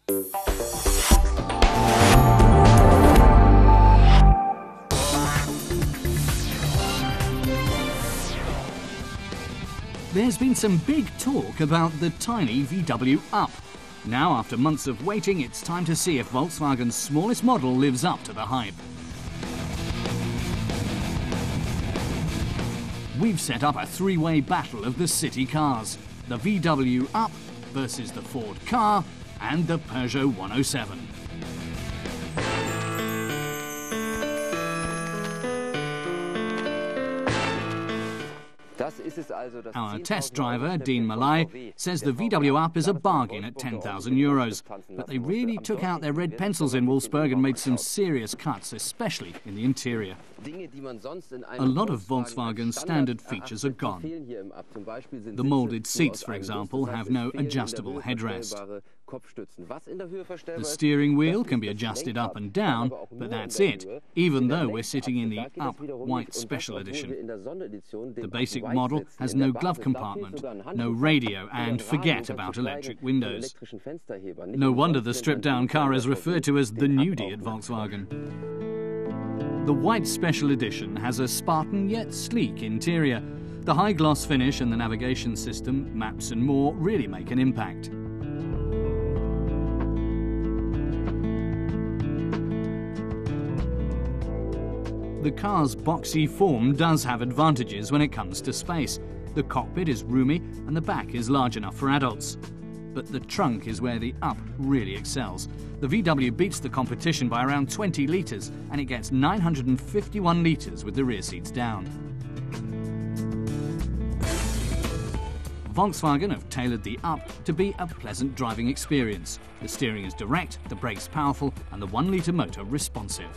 There's been some big talk about the tiny VW Up. Now, after months of waiting, it's time to see if Volkswagen's smallest model lives up to the hype. We've set up a three-way battle of the city cars: the VW Up versus the Ford Ka and the Peugeot 107. Our test driver, Dean Malai, says the VW Up is a bargain at €10,000, but they really took out their red pencils in Wolfsburg and made some serious cuts, especially in the interior. A lot of Volkswagen's standard features are gone. The moulded seats, for example, have no adjustable headrest. The steering wheel can be adjusted up and down, but that's it, even though we're sitting in the Up White Special Edition. The basic model has no glove compartment, no radio, and forget about electric windows. No wonder the stripped-down car is referred to as the nudie at Volkswagen. The White Special Edition has a Spartan yet sleek interior. The high-gloss finish and the navigation system, maps and more really make an impact. The car's boxy form does have advantages when it comes to space. The cockpit is roomy and the back is large enough for adults. But the trunk is where the Up really excels. The VW beats the competition by around 20 litres, and it gets 951 litres with the rear seats down. Volkswagen have tailored the Up to be a pleasant driving experience. The steering is direct, the brakes powerful, and the 1-litre motor responsive.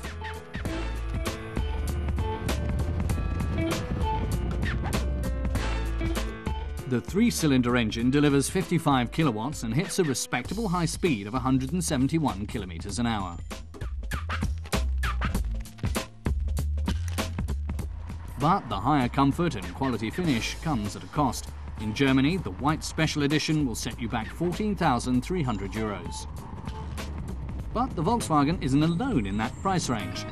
The 3-cylinder engine delivers 55 kilowatts and hits a respectable high speed of 171 kilometers an hour. But the higher comfort and quality finish comes at a cost. In Germany, the White Special Edition will set you back €14,300. But the Volkswagen isn't alone in that price range.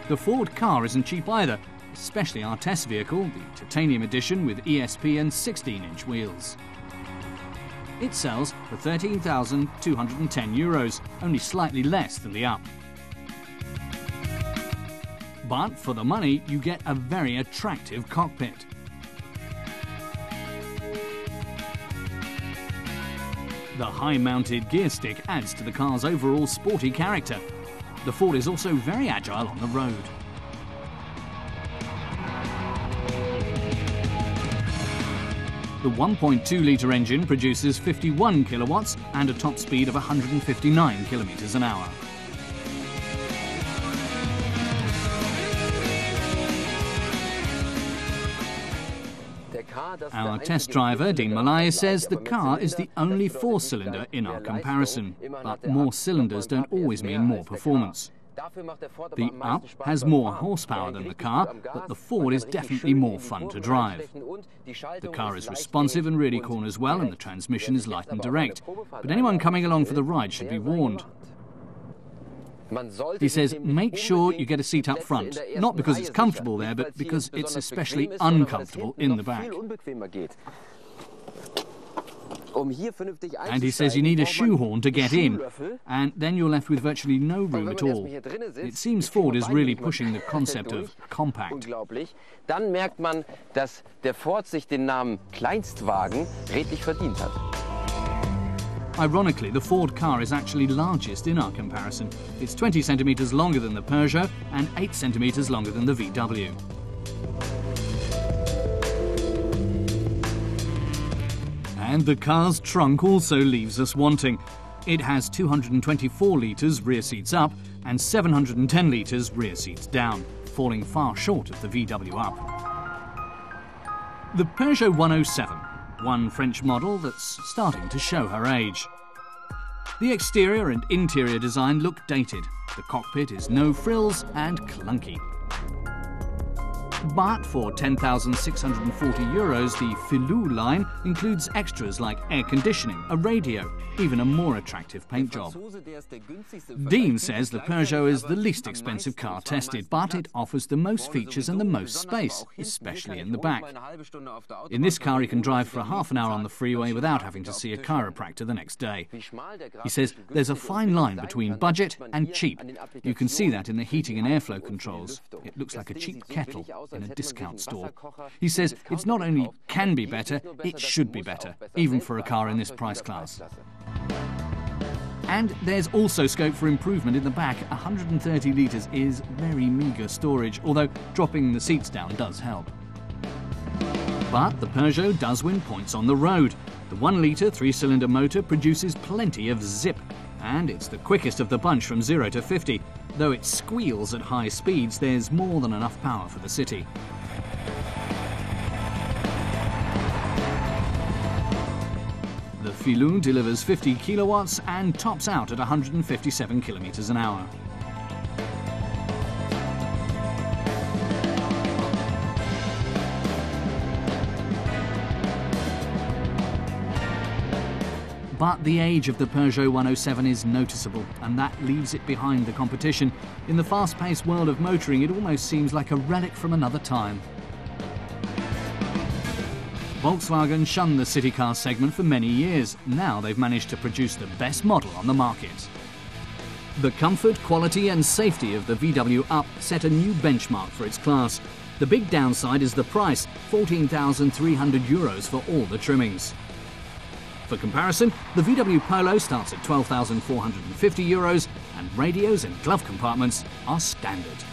The Ford Ka isn't cheap either, especially our test vehicle, the Titanium Edition with ESP and 16-inch wheels. It sells for €13,210, only slightly less than the Up. But for the money, you get a very attractive cockpit. The high-mounted gear stick adds to the car's overall sporty character. The Ford is also very agile on the road. The 1.2-litre engine produces 51 kilowatts and a top speed of 159 kilometers an hour. Our test driver, Dean Malai, says the Ka is the only 4-cylinder in our comparison, but more cylinders don't always mean more performance. The Up has more horsepower than the Ka, but the Ford is definitely more fun to drive. The car is responsive and really corners well, and the transmission is light and direct. But anyone coming along for the ride should be warned. He says, make sure you get a seat up front, not because it's comfortable there, but because it's especially uncomfortable in the back. And he says you need a shoehorn to get in, and then you're left with virtually no room at all. It seems Ford is really pushing the concept of compact. Dann merkt man, dass der Ford sich den Namen Kleinstwagen redlich verdient hat. Ironically, the Ford Ka is actually largest in our comparison. It's 20 centimetres longer than the Peugeot and 8 centimetres longer than the VW. And the car's trunk also leaves us wanting. It has 224 litres rear seats up and 710 litres rear seats down, falling far short of the VW Up. The Peugeot 107, one French model that's starting to show her age. The exterior and interior design look dated. The cockpit is no frills and clunky. But for €10,640, the Filou line includes extras like air conditioning, a radio, even a more attractive paint job. Dean says the Peugeot is the least expensive car tested, but it offers the most features and the most space, especially in the back. In this car, he can drive for half an hour on the freeway without having to see a chiropractor the next day. He says there's a fine line between budget and cheap. You can see that in the heating and airflow controls. It looks like a cheap kettle in a discount store. He says it's not only can be better, it should be better, even for a car in this price class. And there's also scope for improvement in the back. 130 litres is very meagre storage, although dropping the seats down does help. But the Peugeot does win points on the road. The 1-litre 3-cylinder motor produces plenty of zip, and it's the quickest of the bunch from 0 to 50. Though it squeals at high speeds, there's more than enough power for the city. The Filou delivers 50 kilowatts and tops out at 157 kilometers an hour. But the age of the Peugeot 107 is noticeable, and that leaves it behind the competition. In the fast-paced world of motoring, it almost seems like a relic from another time. Volkswagen shunned the city car segment for many years. Now they've managed to produce the best model on the market. The comfort, quality and safety of the VW Up set a new benchmark for its class. The big downside is the price, €14,300 for all the trimmings. For comparison, the VW Polo starts at €12,450 and radios and glove compartments are standard.